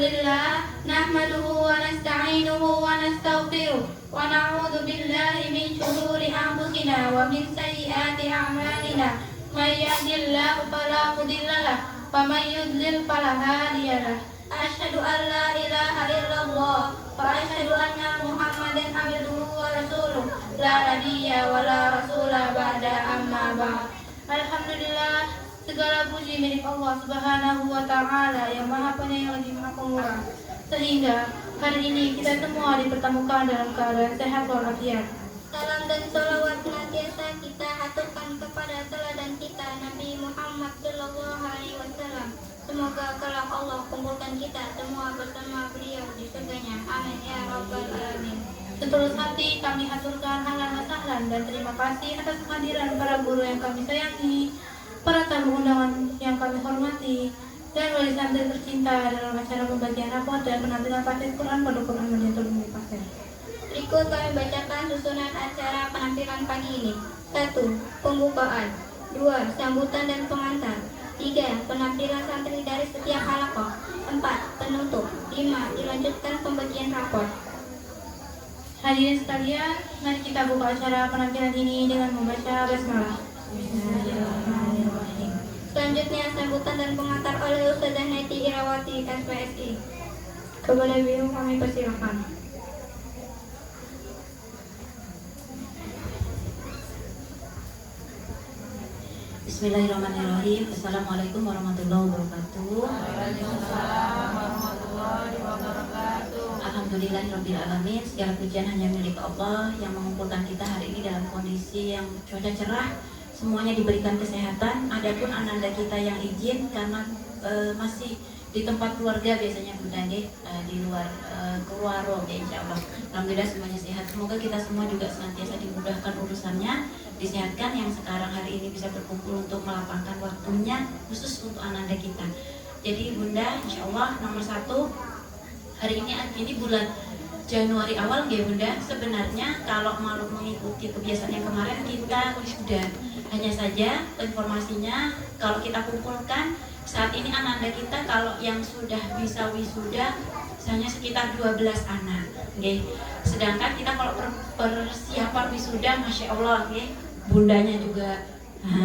لله نحمده ونستعينه ونستغفره ونعوذ بالله من شرور أنفسنا ومن سيئات أعمالنا من يهد الله فلا مضل له ومن يضلل فلا هادي له أشهد أن لا إله إلا الله وأشهد أن محمدا عبده ورسوله لا نبي ولا رسول بعد أما بعد. Alhamdulillah, segala puji milik Allah Subhanahu wa Ta'ala yang Maha Penyayang lagi Maha Pemurah, sehingga hari ini kita semua dipertemukan dalam keadaan sehat walafiat. Salam dan salawat senantiasa kita haturkan kepada teladan kita Nabi Muhammad Sallallahu Alaihi Wasallam. Semoga kelak Allah kumpulkan kita semua bersama beliau di surganya. Amin ya rabbal alamin. Setulus hati kami haturkan ahlan wa sahlan dan terima kasih atas kehadiran para guru yang kami sayangi, para tamu undangan yang kami hormati, dan wali santri tercinta dalam acara pembagian rapot dan penampilan tahfiz Quran pada Quran Mediatur Bumi Pasir. Berikut kami bacakan susunan acara penampilan pagi ini. 1. Pembukaan. 2. Sambutan dan pengantar. 3. Penampilan santri dari setiap halakoh. 4. Penutup. 5. Dilanjutkan pembagian rapor. Hadirin sekalian, mari kita buka acara penampilan ini dengan membaca basmalah. Bismillahirrahmanirrahim. Selanjutnya sambutan dan pengantar oleh Ustazah Neti Irawati SPSI. Kepada beliau kami persilakan. Bismillahirrahmanirrahim. Assalamualaikum warahmatullahi wabarakatuh. Alhamdulillahirrabbilalamin. Segala pujian hanya milik Allah yang mengumpulkan kita hari ini dalam kondisi yang cuaca cerah. Semuanya diberikan kesehatan. Adapun ananda kita yang izin karena masih di tempat keluarga biasanya Bunda di luar keluarga insyaallah. Alhamdulillah semuanya sehat. Semoga kita semua juga senantiasa dimudahkan urusannya, disehatkan, yang sekarang hari ini bisa berkumpul untuk melapangkan waktunya khusus untuk ananda kita. Jadi Bunda, insyaallah nomor 1, hari ini bulan Januari awal ya Bunda. Sebenarnya kalau mau mengikuti kebiasaan yang kemarin kita sudah, hanya saja informasinya kalau kita kumpulkan saat ini ananda kita kalau yang sudah bisa wisuda hanya sekitar 12 anak, okay. Sedangkan kita kalau persiapan wisuda, masya Allah, okay. Bundanya juga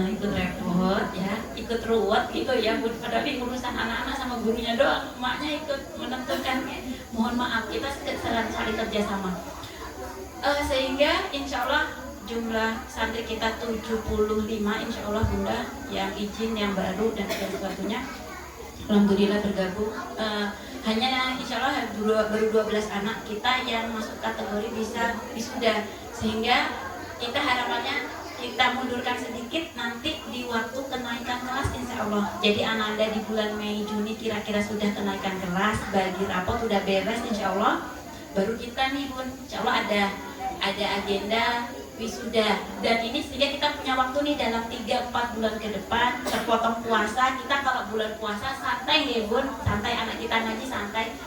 ikut repot ya, ikut ruwet gitu ya Bun. Padahal urusan anak-anak sama gurunya doang, emaknya ikut menentukan. Mohon maaf, kita saling kerjasama sehingga insya Allah jumlah santri kita 75 insya Allah Bunda, yang izin, yang baru dan segala sesuatunya alhamdulillah bergabung. Hanya insya Allah baru 12 anak kita yang masuk kategori bisa wisuda, sehingga kita harapannya kita mundurkan sedikit nanti di waktu kenaikan kelas insya Allah. Jadi ananda di bulan Mei Juni kira-kira sudah kenaikan kelas, bagi rapot sudah beres insya Allah. Baru kita nih Bun, insya Allah ada agenda wisuda, dan ini sehingga kita punya waktu nih dalam 3-4 bulan ke depan terpotong puasa. Kita kalau bulan puasa santai nih Bun, santai, anak kita ngaji santai,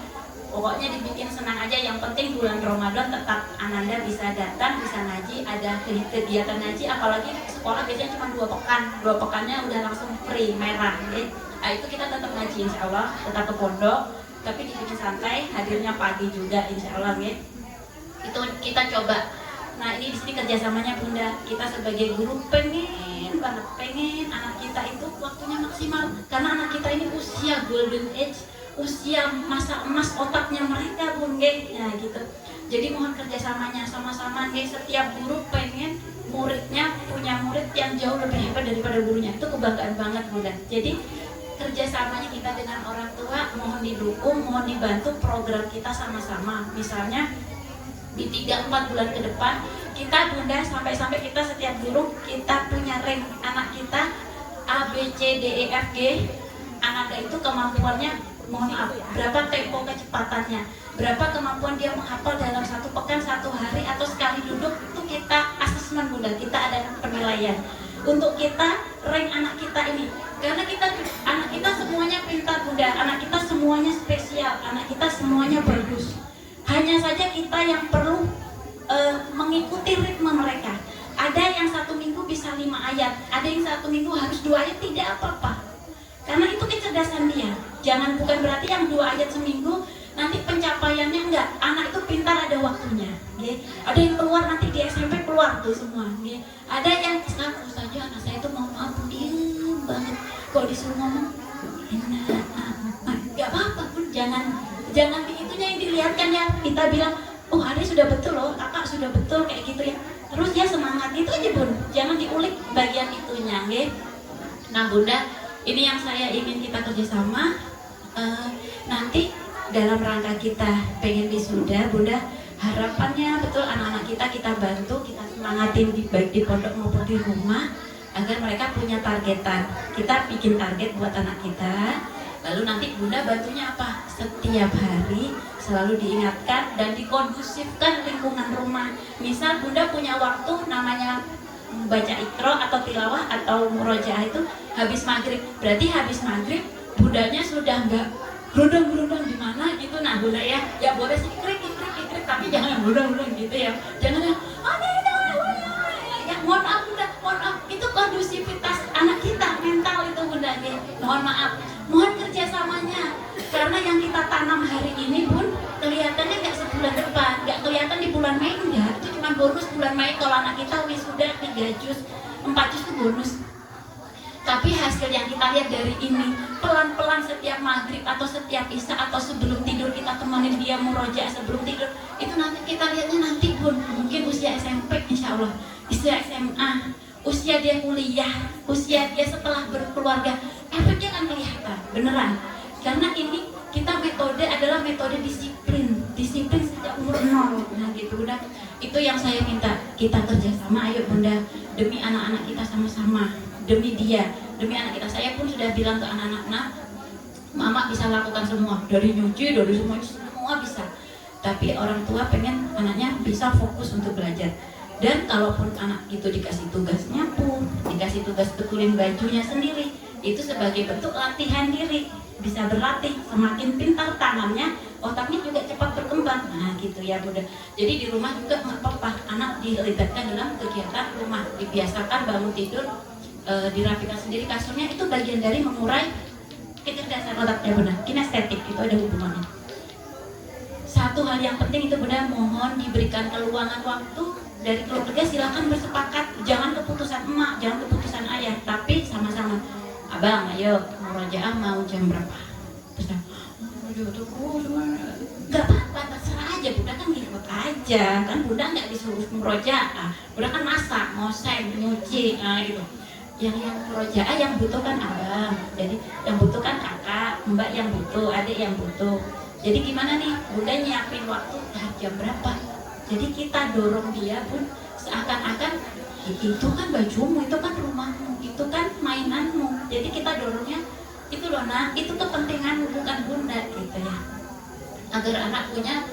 pokoknya dibikin senang aja. Yang penting bulan Ramadan tetap ananda bisa datang, bisa ngaji, ada kegiatan ngaji, apalagi sekolah biasanya cuma 2 pekan, 2 pekannya udah langsung free merah gitu. Nah, itu kita tetap ngaji insya Allah, tetap ke pondok, tapi dibikin santai, hadirnya pagi juga insya Allah gitu. Itu kita coba. Nah ini di sini kerjasamanya Bunda, kita sebagai guru pengen anak kita itu waktunya maksimal, karena anak kita ini usia golden age, usia masa emas otaknya mereka Bun ya gitu. Jadi mohon kerjasamanya sama-sama setiap guru pengen muridnya punya murid yang jauh lebih hebat daripada gurunya, itu kebanggaan banget Bunda. Jadi kerjasamanya kita dengan orang tua mohon didukung, mohon dibantu program kita sama-sama. Misalnya di 3-4 bulan ke depan kita Bunda, sampai-sampai kita setiap guru kita punya rank anak kita A, B, C, D, E, F, G. Ananda itu kemampuannya, mohon maaf, berapa tempo kecepatannya, berapa kemampuan dia menghafal dalam 1 pekan, 1 hari, atau sekali duduk. Itu kita asesmen Bunda, kita ada penilaian untuk kita rank anak kita ini, karena anak kita semuanya pintar Bunda, anak kita semuanya spesial, anak kita semuanya bagus. Hanya saja kita yang perlu mengikuti ritme mereka. Ada yang 1 minggu bisa 5 ayat, ada yang 1 minggu harus 2 ayat, tidak apa-apa. Karena itu kecerdasan dia. Bukan berarti yang 2 ayat seminggu bisa, anak itu pintar ada waktunya, okay? Ada yang keluar nanti di SMP keluar tuh semua, okay? Ada yang sekarang saja anak saya itu mohon maaf diem banget, kalau disuruh ngomong enak, nggak apa-apa pun, jangan itunya yang dilihatkan ya. Kita bilang, oh ada sudah betul loh, kakak sudah betul kayak gitu ya. Terus dia semangat itu aja bun, jangan diulik bagian itunya, okay? Nah bunda, ini yang saya ingin kita kerjasama. Nanti dalam rangka kita pengen wisuda, bunda, harapannya betul anak-anak kita bantu, kita semangatin baik di pondok maupun di rumah agar mereka punya targetan. Kita bikin target buat anak kita, lalu nanti bunda bantunya apa? Setiap hari selalu diingatkan dan dikondusifkan lingkungan rumah. Misal bunda punya waktu namanya baca Iqra atau tilawah atau murojaah itu habis maghrib, berarti habis maghrib bundanya sudah enggak gerundang di mana gitu. Nah bunda ya boleh sih krik tapi jangan gerundang gitu ya, jangan yang ya mohon maaf bunda, mohon maaf, itu kondusivitas anak kita mental itu bunda ya. Mohon maaf, mohon kerjasamanya, karena yang kita tanam hari ini pun kelihatannya nggak sebulan depan, nggak kelihatan di bulan Mei, enggak, itu cuma bonus bulan Mei kalau anak kita wisuda 3 juz 4 juz itu bonus. Tapi hasil yang kita lihat dari ini, pelan-pelan setiap maghrib atau setiap isya atau sebelum tidur kita temenin dia murojaah sebelum tidur, itu nanti kita lihatnya nanti pun mungkin usia SMP insya Allah, usia SMA, usia dia kuliah, usia dia setelah berkeluarga, efeknya akan kelihatan beneran. Karena ini kita metode adalah metode disiplin sejak umur 0. Nah gitu bunda, itu yang saya minta kita kerjasama. Ayo bunda, demi anak-anak kita sama-sama, demi dia, demi anak kita. Saya pun sudah bilang ke anak-anak, nah, mama bisa lakukan semua, dari nyuci, dari semua bisa. Tapi orang tua pengen anaknya bisa fokus untuk belajar. Dan kalaupun anak itu dikasih tugas nyapu, dikasih tugas betulin bajunya sendiri, itu sebagai bentuk latihan diri, bisa berlatih, semakin pintar tangannya, otaknya juga cepat berkembang. Nah gitu ya bunda. Jadi di rumah juga nggak apa-apa, anak dilibatkan dalam kegiatan rumah, dibiasakan bangun tidur dirapikan sendiri kasurnya, itu bagian dari mengurai kecerdasan otaknya bunda. Kinestetik itu ada hubungannya. Satu hal yang penting itu bunda, mohon diberikan keluangan waktu dari keluarga, silakan bersepakat, jangan keputusan emak, jangan keputusan ayah, tapi sama-sama, abang ayo murojaah mau jam berapa? Terus nggak apa-apa, terserah aja, bunda kan ngikut aja, kan bunda nggak disuruh murojaah, bunda kan masak, ngoseng, nyuci, gitu. Yang murojaah yang butuh kan abang, jadi yang butuh kan kakak, mbak yang butuh, adik yang butuh. Jadi gimana nih, bunda nyiapin waktu jam berapa? Jadi kita dorong dia pun seakan-akan itu kan bajumu, itu kan rumahmu, itu kan mainanmu. Jadi kita dorongnya itu loh nak, itu kepentinganmu bukan bunda gitu ya. Agar anak punya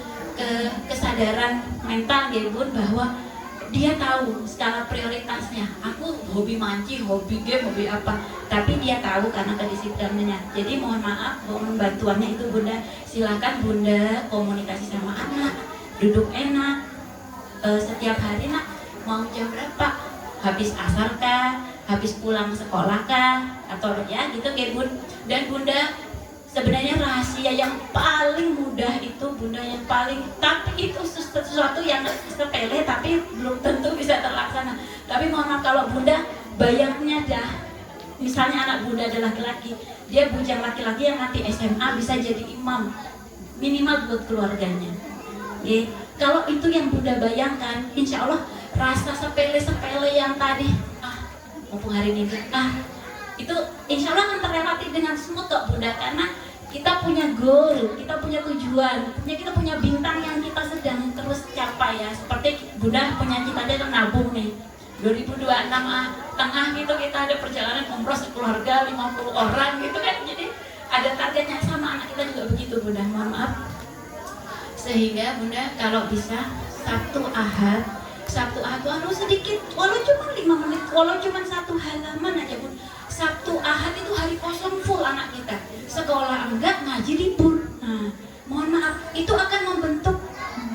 kesadaran mental ya bun, bahwa dia tahu skala prioritasnya. Aku hobi mancing, hobi game, hobi apa, tapi dia tahu karena kedisiplinannya. Jadi mohon maaf, mohon bantuannya itu bunda. Silakan bunda komunikasi sama anak, duduk enak, setiap hari nak mau jam berapa, habis asar kah, habis pulang sekolah kah, atau ya gitu kayak bun. Dan bunda sebenarnya rahasia yang paling mudah itu bunda, yang paling, tapi itu sesuatu yang sepele tapi belum tentu bisa terlaksana. Tapi mohon maaf kalau bunda bayangnya dah, misalnya anak bunda adalah laki-laki, dia bujang laki-laki yang nanti SMA bisa jadi imam minimal buat keluarganya. Kalau itu yang bunda bayangkan, insya Allah rasa sepele-sepele yang tadi mumpung hari ini itu insya Allah akan terlewati dengan smooth kok bunda, karena kita punya goal, kita punya tujuan, kita punya bintang yang kita sedang terus capai ya. Seperti bunda punya cita-cita nabung nih 2026 tengah gitu, kita ada perjalanan umroh sekeluarga 50 orang gitu kan. Jadi ada targetnya, sama anak kita juga begitu bunda. Mohon maaf, sehingga bunda kalau bisa Sabtu Ahad walau sedikit, walau cuma 5 menit, walau cuma 1 halaman aja bun. Sabtu Ahad itu hari kosong full anak kita, sekolah enggak, ngaji libur. Nah mohon maaf, itu akan membentuk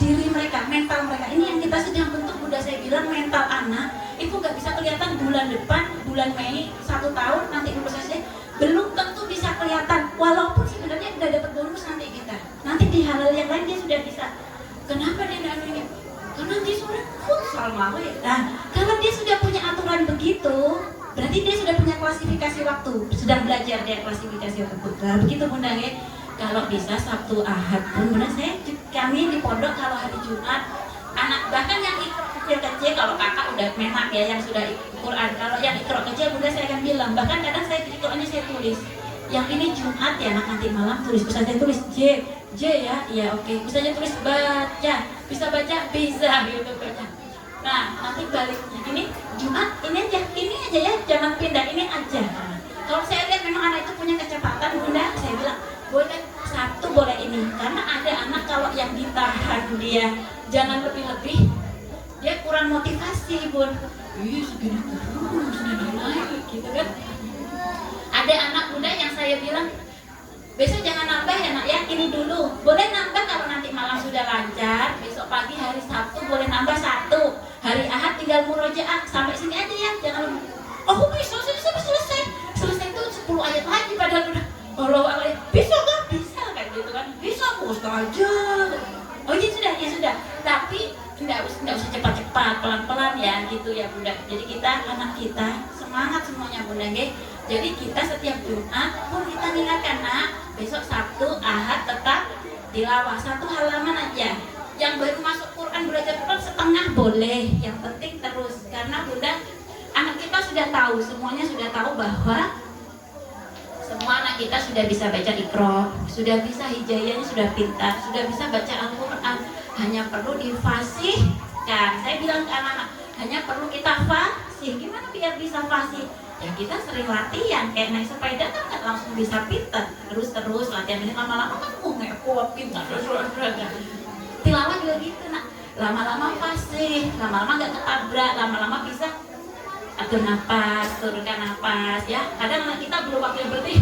diri mereka, mental mereka. Ini yang kita sedang bentuk bunda. Saya bilang mental anak itu nggak bisa kelihatan bulan depan, bulan Mei 1 tahun nanti lulus SD, belum tentu bisa kelihatan, walaupun sebenarnya udah dapat bonus nanti kita. Nanti di hal yang lain dia sudah bisa kenapa dia tidak ini? Karena dia sudah futsal mau ya. Nah, kalau dia sudah punya aturan begitu, berarti dia sudah punya klasifikasi waktu, sedang belajar dia klasifikasi waktu. Nah, begitu Bunda ya. Kalau bisa Sabtu Ahad pun Bunda, kami di pondok kalau hari Jumat anak bahkan yang kecil kalau kakak udah menak ya yang sudah Quran, kalau yang ikro kecil Bunda saya akan bilang, bahkan kadang saya ikronya saya tulis yang ini Jumat ya anak, nanti malam tulis, bisa saya tulis J ya, iya oke. Bisa saya tulis baca, bisa baca, bisa gitu baca. Nah nanti baliknya ini Jumat ini aja ya, jangan pindah ini aja. Nah, kalau saya lihat memang anak itu punya kecepatan Bunda, saya bilang boleh Sabtu boleh ini, karena ada anak kalau yang ditahan dia jangan lebih-lebih, dia kurang motivasi Bun. Ih segini terus sudah naik gitu kan. Ada anak Bunda yang saya bilang besok jangan nambah ya nak ya, ini dulu boleh nambah kalau nanti malam sudah lancar, besok pagi hari Sabtu boleh nambah 1, hari Ahad tinggal murojaah sampai sini aja ya, jangan oh bisa selesai itu 10 ayat lagi padahal udah Allah bisa kan, bisa kayak gitu kan, bisa aja. Oh ya sudah, tapi tidak usah cepat-cepat, pelan-pelan ya gitu ya Bunda. Jadi kita anak kita semangat semuanya Bunda nggih. Jadi kita setiap Jumat pun kita ingatkan nak, besok Sabtu Ahad tetap tilawah 1 halaman aja. Yang baru masuk Quran belajar Quran setengah boleh, yang penting terus, karena Bunda anak kita sudah tahu, semuanya sudah tahu bahwa semua anak kita sudah bisa baca Iqra, sudah bisa hijayahnya sudah pintar, sudah bisa baca Al-Quran, hanya perlu difasihkan. Saya bilang ke anak-anak, hanya perlu kita fasih. Gimana biar bisa fasih? Ya kita sering latihan, kayak naik sepeda kan nggak langsung bisa pintar, terus latihan ini lama-lama kan kuat pintar. Tilawah juga gitu nak, lama-lama fasih, lama-lama nggak ketabrak, lama-lama bisa atur nafas, turunkan nafas ya. Kadang anak kita belum waktu berhenti,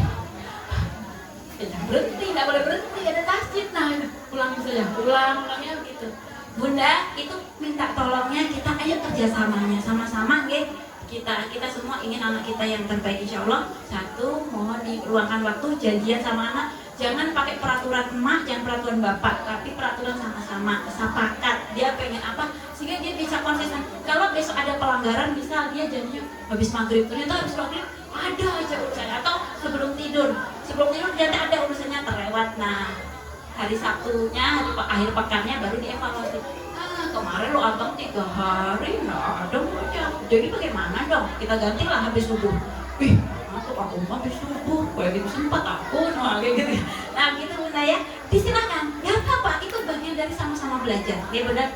nggak boleh berhenti, ada tasjid, nah pulang saja, ulangnya gitu. Bunda itu minta tolongnya kita, ayo kerjasamanya sama-sama nggih. Kita semua ingin anak kita yang terbaik insya Allah. Satu, mohon diluangkan waktu janjian sama anak, jangan pakai peraturan emak, jangan peraturan bapak, tapi peraturan sama-sama, sepakat dia pengen apa sehingga dia bisa konsisten. Kalau besok ada pelanggaran, misal dia janjinya habis maghrib, ternyata habis maghrib ada aja urusannya, atau sebelum tidur ternyata ada urusannya terlewat. Nah hari Sabtunya, akhir pekannya baru dievaluasi. Kemarin lo abang 3 hari nggak ada aja, jadi bagaimana dong, kita gantilah habis subuh. Aku habis subuh kayak gitu sempat aku kayak gitu. Nah gitu Bunda ya, disilakan, nggak apa-apa, itu bagian dari sama-sama belajar ya Bunda.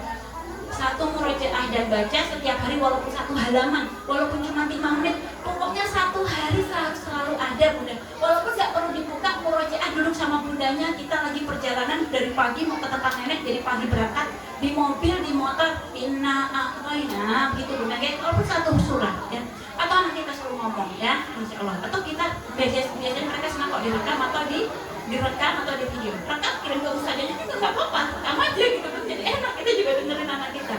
1 murojaah dan baca setiap hari walaupun 1 halaman, walaupun cuma 5 menit, pokoknya 1 hari selalu ada Bunda. Walaupun nggak perlu dibuka, murojaah duduk sama bundanya, kita lagi perjalanan dari pagi mau ke tempat nenek, dari pagi berangkat di mobil, di motor, inna gitu Bunda ya. Walaupun 1 surat ya, atau anak kita suruh ngomong ya, insya Allah. Atau kita biasanya mereka senang kok direkam atau direkam atau di video, rekam kirim ke ustazahnya juga nggak apa-apa, sama aja gitu kan, jadi enak, kita juga dengerin anak kita.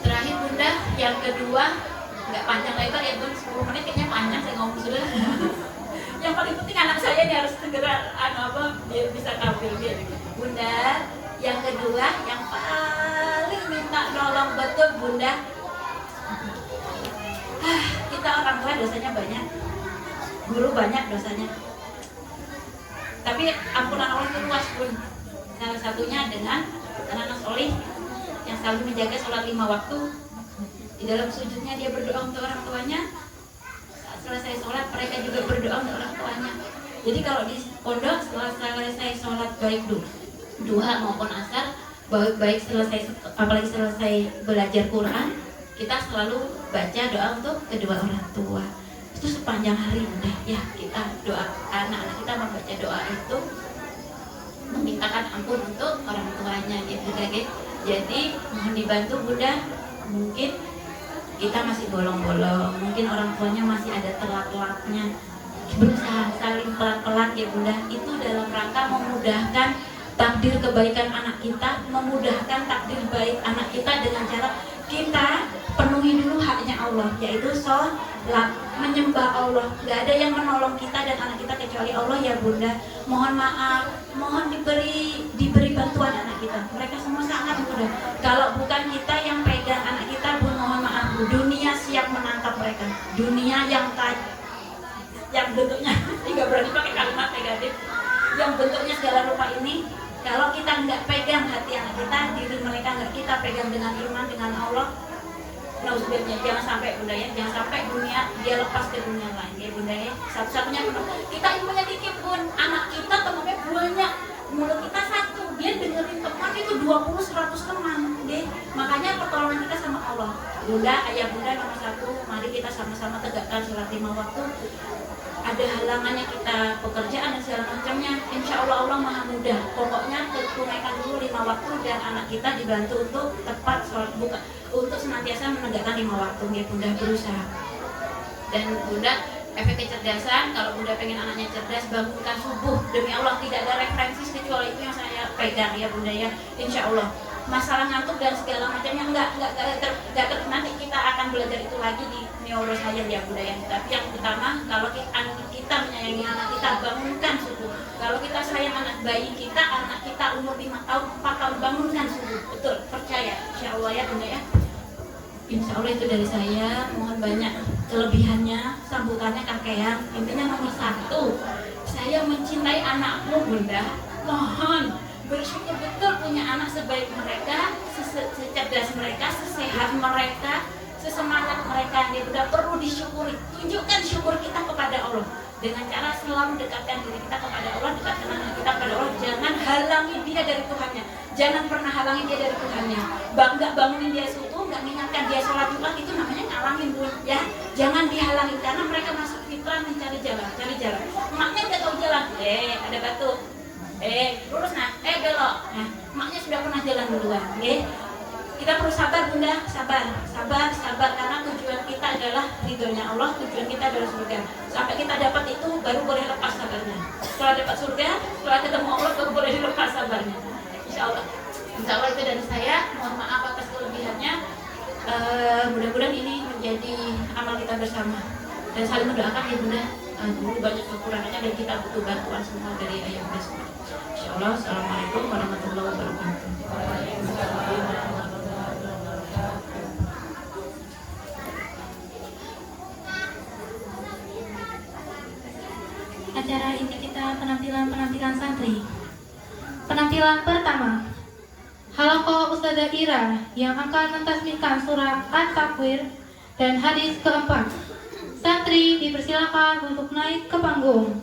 Terakhir Bunda, yang kedua nggak panjang lebar ya Bun, 10 menit kayaknya panjang saya ngomong sudah. Yang paling penting anak saya ini harus segera biar bisa tampil dia. Bunda, yang kedua yang paling minta nolong betul Bunda, kita orang tua dosanya banyak, guru banyak dosanya, tapi ampunan Allah itu luas Bun. Salah satunya dengan anak-anak solih yang selalu menjaga sholat 5 waktu. Di dalam sujudnya dia berdoa untuk orang tuanya, saat selesai sholat mereka juga berdoa untuk orang tuanya. Jadi kalau di pondok setelah selesai sholat baik duha maupun asar, baik selesai, apalagi selesai belajar Quran, kita selalu baca doa untuk kedua orang tua. Itu sepanjang hari Bunda ya, kita doa, anak-anak kita membaca doa itu memintakan ampun untuk orang tuanya gitu guys. Jadi mohon dibantu Bunda, mungkin kita masih bolong-bolong, mungkin orang tuanya masih ada telat-telatnya, berusaha saling pelan-pelan ya Bunda, itu dalam rangka memudahkan takdir kebaikan anak kita, memudahkan takdir baik anak kita dengan cara kita penuhi dulu haknya Allah, yaitu sholat, menyembah Allah. Gak ada yang menolong kita dan anak kita kecuali Allah ya Bunda. Mohon maaf, mohon diberi bantuan bantuan anak kita. Mereka semua sangat muda. Kalau bukan kita yang pegang anak kita, Bu, mohon maaf Bu, dunia siap menangkap mereka. Dunia yang bentuknya tidak berani pakai kalimat negatif, yang bentuknya segala rupa ini, kalau kita nggak pegang hati anak kita, diri mereka nggak kita pegang dengan iman, dengan Allah, nauzubillah, jangan sampai Bunda ya, jangan sampai dunia dia lepas ke dunia lain ya Bunda ya. Satu-satunya kita ilmunya dikit Bun, anak kita temannya banyak, mulut kita satu, dia dengerin teman itu 20-100 teman deh. Makanya pertolongan kita sama Allah. Bunda, ayah Bunda nomor satu, mari kita sama-sama tegakkan sholat 5 waktu. Ada halangannya kita pekerjaan dan segala macamnya, insya Allah Allah maha mudah. Pokoknya tunaikan dulu 5 waktu dan anak kita dibantu untuk tepat sholat buka, untuk senantiasa menegakkan 5 waktu ya Bunda, berusaha. Dan Bunda, efek kecerdasan, kalau Bunda pengen anaknya cerdas, bangunkan subuh. Demi Allah tidak ada referensi kecuali itu yang saya pegang ya Bunda ya, insya Allah. Masalah ngantuk dan segala macamnya enggak nanti kita akan belajar itu lagi di neuroscience ya Bunda ya. Tapi yang utama, kalau kita menyayangi anak kita, bangunkan subuh. Kalau kita sayang anak bayi kita, anak kita umur 5 tahun, 4 tahun, bangunkan subuh. Betul, percaya insya Allah ya Bunda ya. Insya Allah itu dari saya. Mohon banyak kelebihannya, sambutannya kakean. Intinya nomor 1, saya mencintai anakmu Bunda. Mohon bersyukur betul punya anak sebaik mereka, secerdas mereka, sesehat mereka, sesemangat mereka. Dia Bunda perlu disyukuri. Tunjukkan syukur kita kepada Allah dengan cara selalu dekatkan diri kita kepada Allah, dekatkan anak kita kepada Allah. Jangan halangi dia dari Tuhannya. Jangan pernah halangi dia dari Tuhannya. Nggak bangunin dia subuh, nggak mengingatkan dia sholat Jumat, itu namanya ngalangin Bun ya. Jangan dihalangi karena mereka masuk fitrah mencari jalan, cari jalan. Emaknya udah tahu jalan, ada batu, lurus nah, belok. Nah, emaknya sudah pernah jalan duluan, Kita perlu sabar Bunda, sabar karena tujuan kita adalah ridhonya Allah, tujuan kita adalah surga. Sampai kita dapat itu baru boleh lepas sabarnya. Setelah dapat surga, setelah ketemu Allah baru boleh dilepas sabarnya. Insya Allah itu dari saya. Mohon maaf atas kelebihannya. Mudah-mudahan ini menjadi amal kita bersama dan saling mendoakan ya Bunda. Dulu banyak kekurangannya dan kita butuh bantuan semua dari ayah Bunda semua. Insya Allah. Assalamualaikum warahmatullahi wabarakatuh. Acara ini kita penampilan santri. Penampilan pertama, Halaqah Ustazah Ira yang akan mentasbihkan surah At-Takwir dan hadis keempat. Santri dipersilakan untuk naik ke panggung.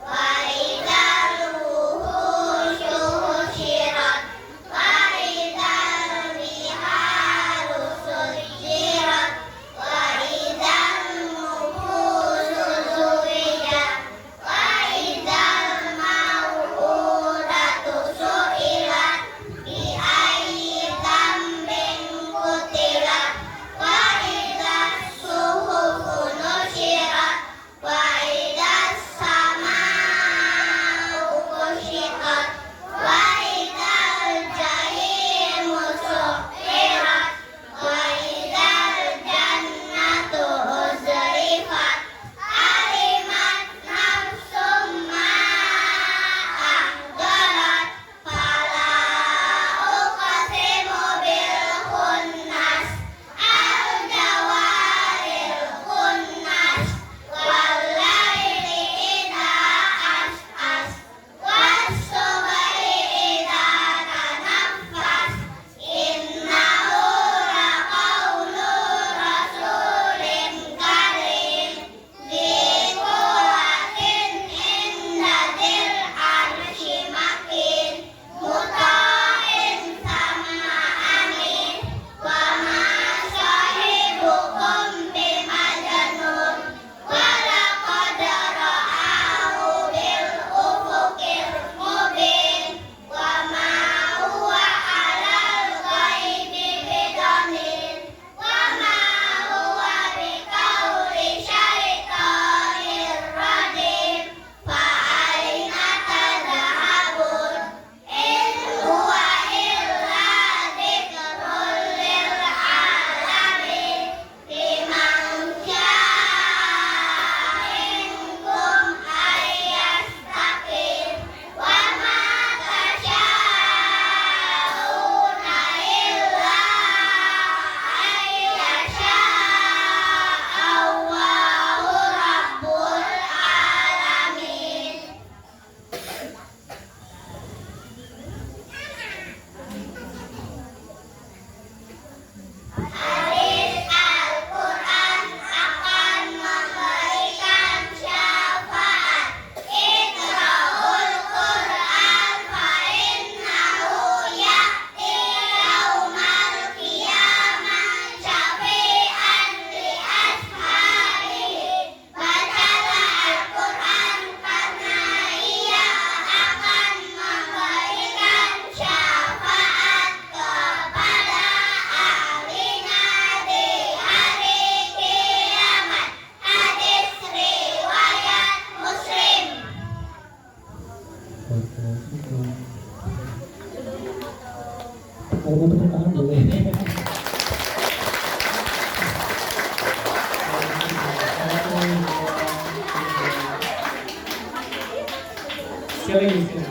وإذا Kalau mau tepuk tangan boleh. Sekali.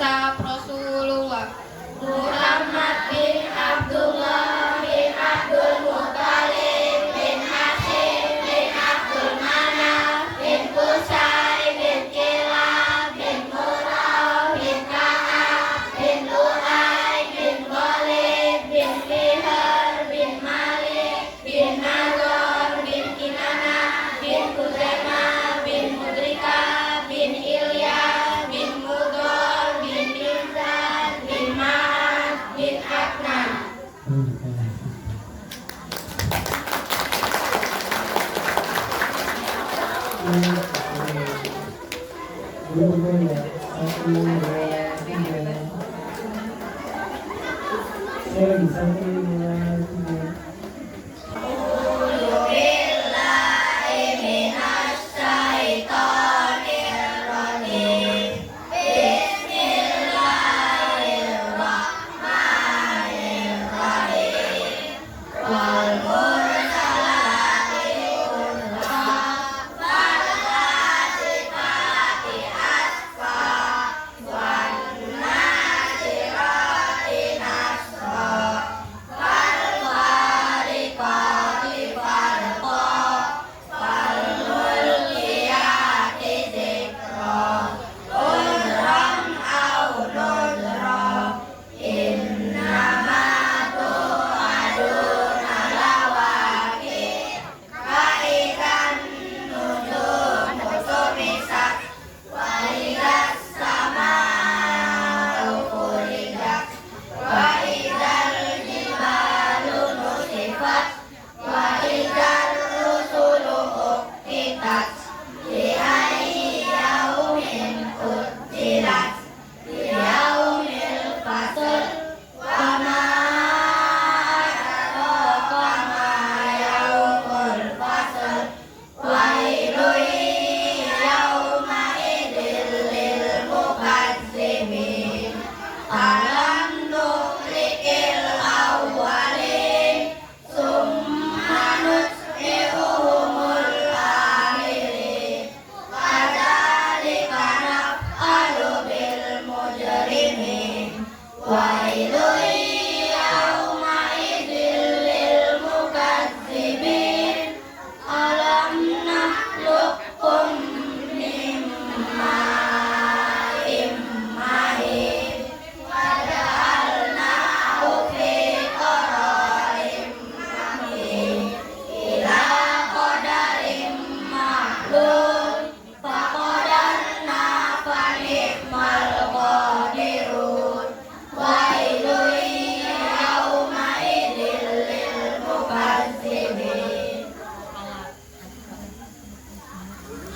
nasab Rasulullah. Muhammad bin Abdullah bin Abdul Muttalib bin Hashim bin Abdul Manaf bin Qusay bin Kilab bin Murrah bin Ka'ab bin Lu'ay bin Ghalib bin Fihr bin Malik bin Nadhr bin Kinana bin Khuzaimah bin Mudrika bin Ilyas bin Mudhar bin Izan bin Ma'ad bin Adnan.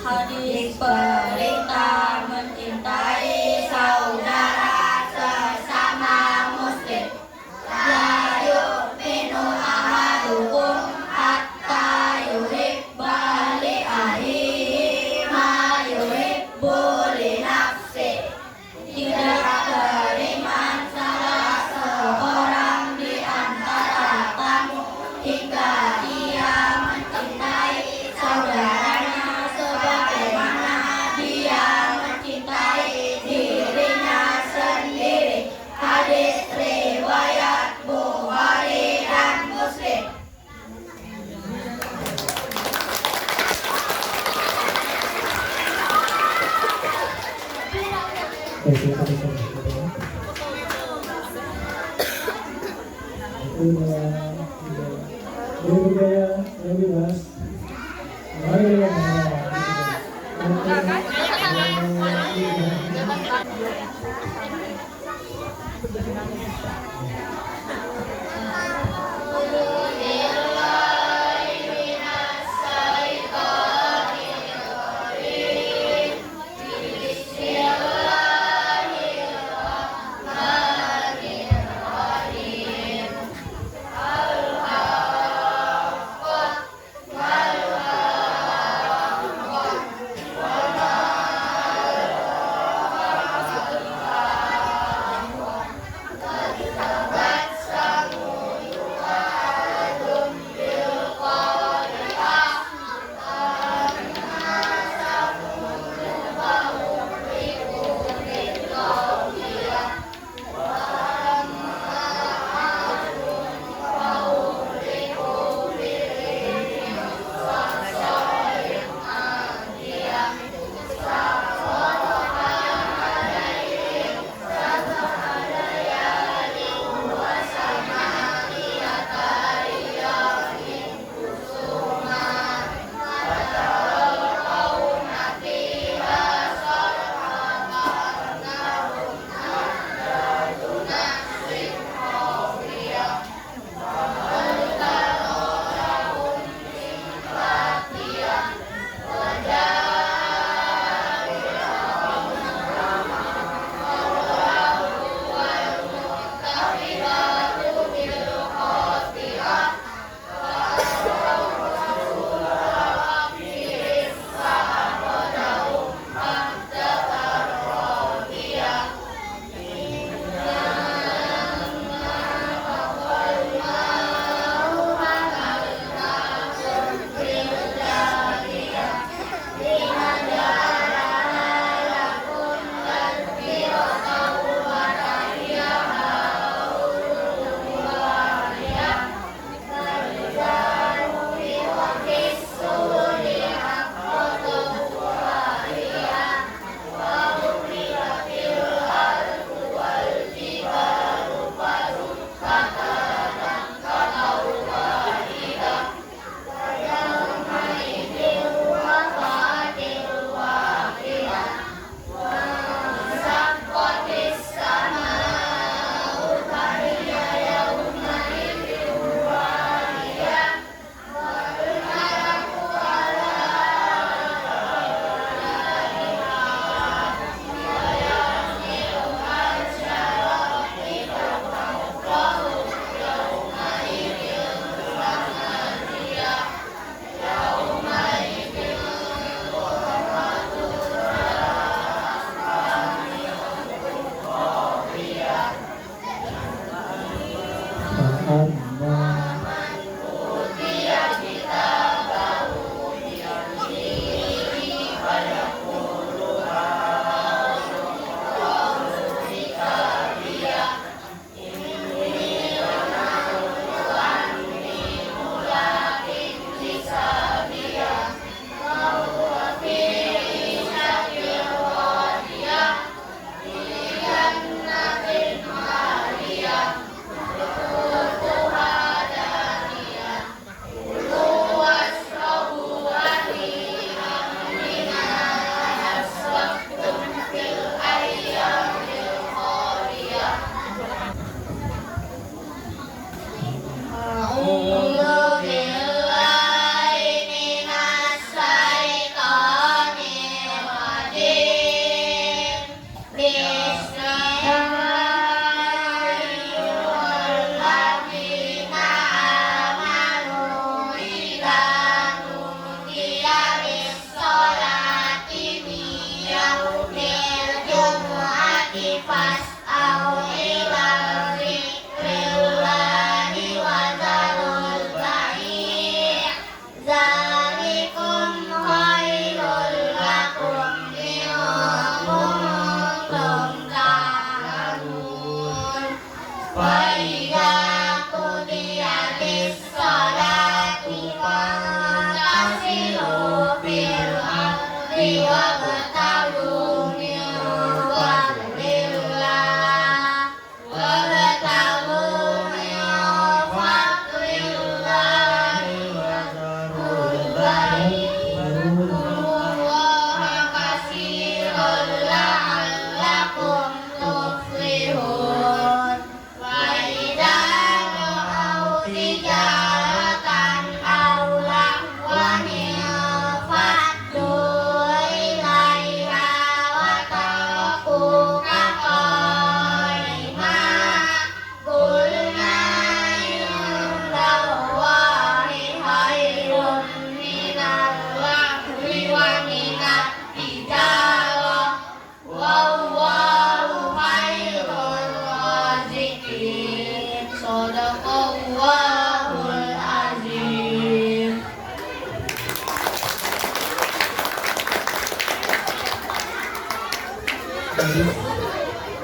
Hadis perintah mencintai saudara sesama muslim. La yu'minu ahadukum hatta yuhibba li akhihi ma yuhibbu li nafsihi. Tidak beriman salah seorang di antara kamu hingga ia mencintai saudaranya sebagaimana dia mencintai dirinya sendiri. Hadis riwayat Bukhari dan Muslim.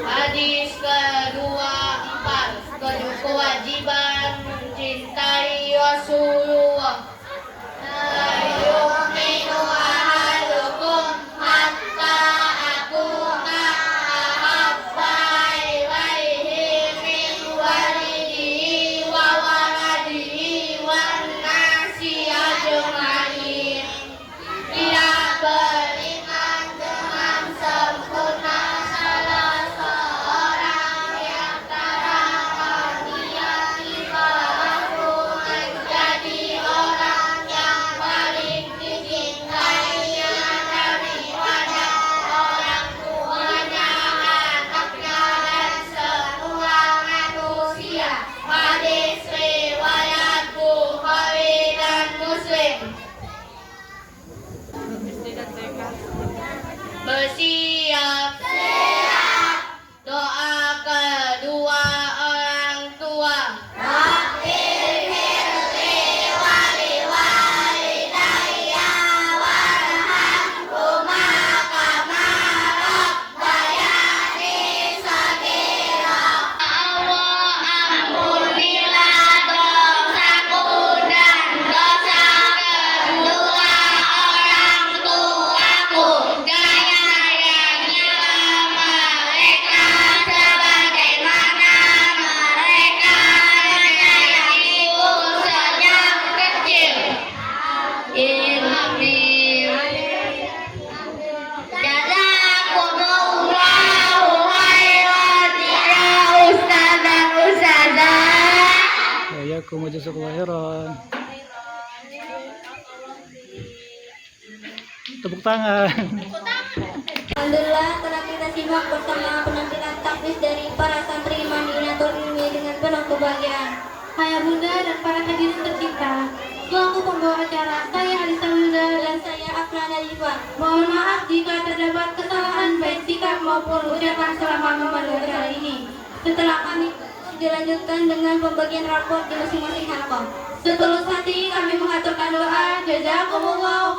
Hadis ke-24, kewajiban mencintai Rasulullah. La yu'minu ahadukum hatta akuna ahabba ilaihi min walidihi wa waladihi wan nasi ajma'in. Tidak beriman dengan sempurna salah seorang di antara kalian jika aku menjadi orang yang paling dicintainya daripada orang tuanya, anaknya, dan semua manusia. Hadis riwayat Bukhari dan Muslim. Bersiap doa kedua orang tua. Assalamualaikum warahmatullahi wabarakatuh. Tepuk tangan. Alhamdulillah telah kita simak bersama penampilan taklis dari para santri Madinatul Ilmi dengan penuh kebahagiaan. Ayah bunda dan para hadirin tercinta, selaku pembawa acara, saya Alisa Wilda dan Saya Afnan Alifah. mohon maaf jika terdapat kesalahan baik sikap maupun ucapan selama memandu acara ini. Setelah kami dilanjutkan dengan pembagian rapor di masing-masing halaqah. Setulus hati kami mengaturkan doa, jazakumullah